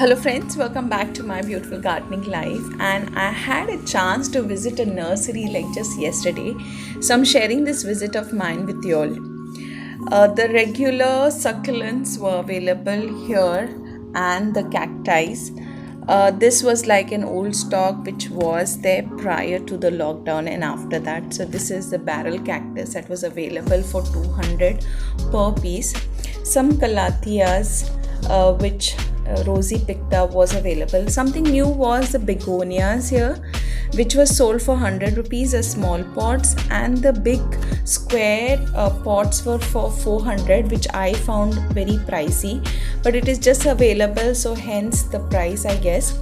Hello friends, welcome back to my beautiful gardening life. And I had a chance to visit a nursery like just yesterday, so I'm sharing this visit of mine with you all. The regular succulents were available here and the cacti. This was like an old stock which was there prior to the lockdown and after that. So this is the barrel cactus that was available for 200 per piece. Some calatheas which Rosie picked up was available. Something new was the begonias here, which was sold for 100 rupees a small pots, and the big square pots were for 400, which I found very pricey, but it is just available, so hence the price, I guess.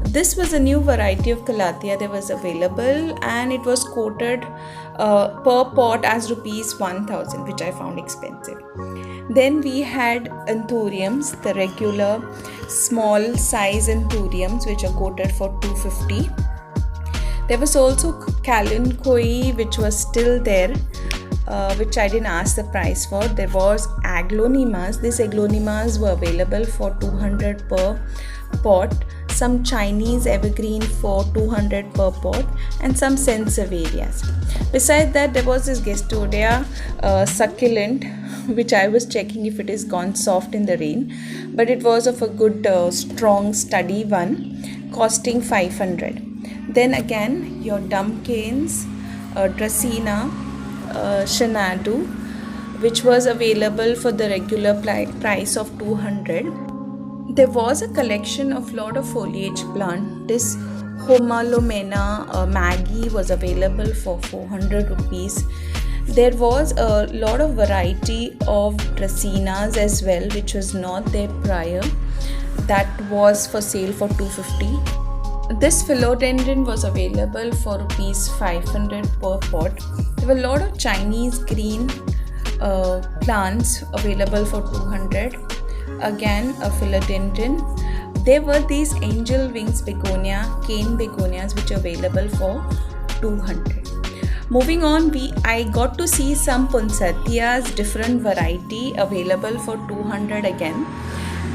This was a new variety of calathea that was available, and it was quoted per pot as rupees 1000, which I found expensive. Then we had anthuriums, the regular small size anthuriums, which are quoted for 250. There was also kalanchoe, which was still there, which I didn't ask the price for. There was aglaonimas. These aglaonimas were available for 200 per pot. Some Chinese evergreen for 200 per pot, and some sansevieras. Besides that, there was this Gestodia succulent, which I was checking if it is gone soft in the rain, but it was of a good strong sturdy one, costing 500. Then again your Dumpkins, Dracaena, Xanadu, which was available for the regular price of 200. There was a collection of lot of foliage plant. This Homalomena Maggie was available for 400 rupees. There was a lot of variety of Dracaenas as well, which was not there prior. That was for sale for 250. This philodendron was available for rupees 500 per pot. There were a lot of Chinese green plants available for 200. Again, a philodendron. There were these angel wings begonia, cane begonias, which are available for 200. Moving on, I got to see some poinsettias, different variety available for 200 again.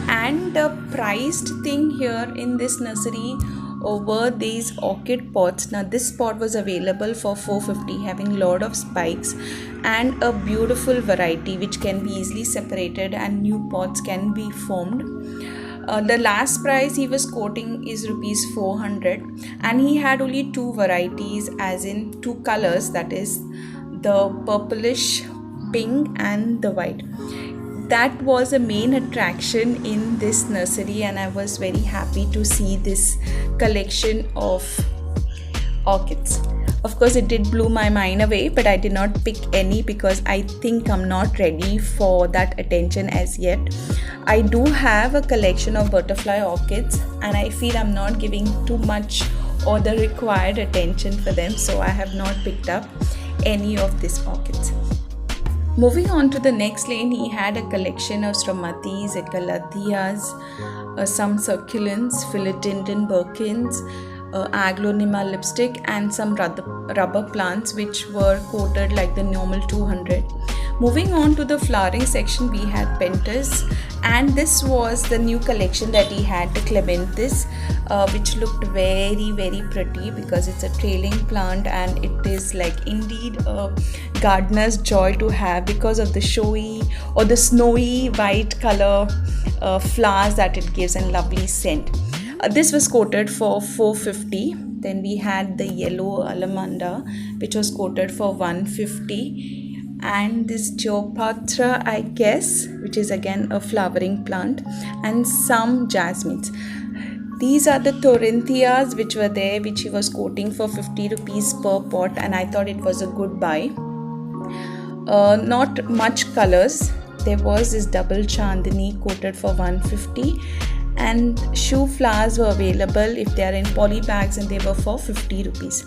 And the priced thing here in this nursery over these orchid pots. Now this pot was available for 450, having lot of spikes and a beautiful variety which can be easily separated, and new pots can be formed. The last price he was quoting is rupees 400, and he had only two varieties, as in two colors, that is the purplish pink and the white. That was the main attraction in this nursery, and I was very happy to see this collection of orchids. Of course, it did blow my mind away, but I did not pick any because I think I'm not ready for that attention as yet. I do have a collection of butterfly orchids, and I feel I'm not giving too much or the required attention for them, so I have not picked up any of these orchids. Moving on to the next lane, he had a collection of Stromati's, Calatheas, some succulents, philodendron Birkins, Aglaonema lipstick, and some rubber plants which were quoted like the normal 200. Moving on to the flowering section, we had Pentas, and this was the new collection that he had, the Clematis, which looked very pretty because it's a trailing plant, and it is like indeed a gardener's joy to have because of the showy or the snowy white color flowers that it gives and lovely scent. This was quoted for 450. Then we had the yellow alamanda, which was quoted for 150. And this Geopatra, I guess, which is again a flowering plant, and some jasmines. These are the Torrentias which were there, which he was quoting for 50 rupees per pot, and I thought it was a good buy. Not much colors. There was this double Chandani quoted for 150, and shoe flowers were available if they are in poly bags, and they were for 50 rupees.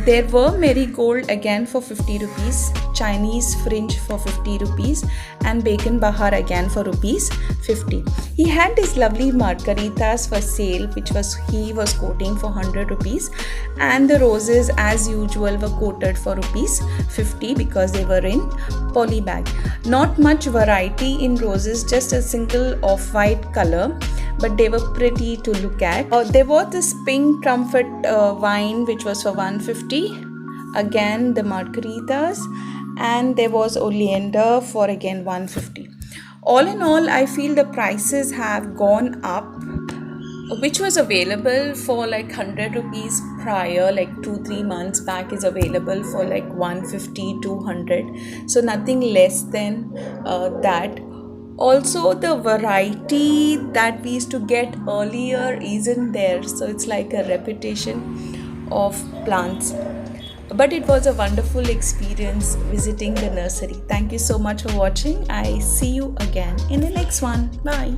There were marigold again for 50 rupees, Chinese fringe for 50 rupees, and bacon bahar again for rupees 50. He had these lovely margaritas for sale, which he was quoting for 100 rupees, and the roses as usual were quoted for rupees 50 because they were in poly bag. Not much variety in roses, just a single off-white color, but they were pretty to look at. There was this pink trumpet wine which was for 150, again the margaritas, and there was oleander for again 150. All in all, I feel the prices have gone up, which was available for like 100 rupees prior, like 2-3 months back, is available for like 150, 200, so nothing less than that. Also, the variety that we used to get earlier isn't there, so it's like a repetition of plants. But it was a wonderful experience visiting the nursery. Thank you so much for watching. I see you again in the next one. Bye.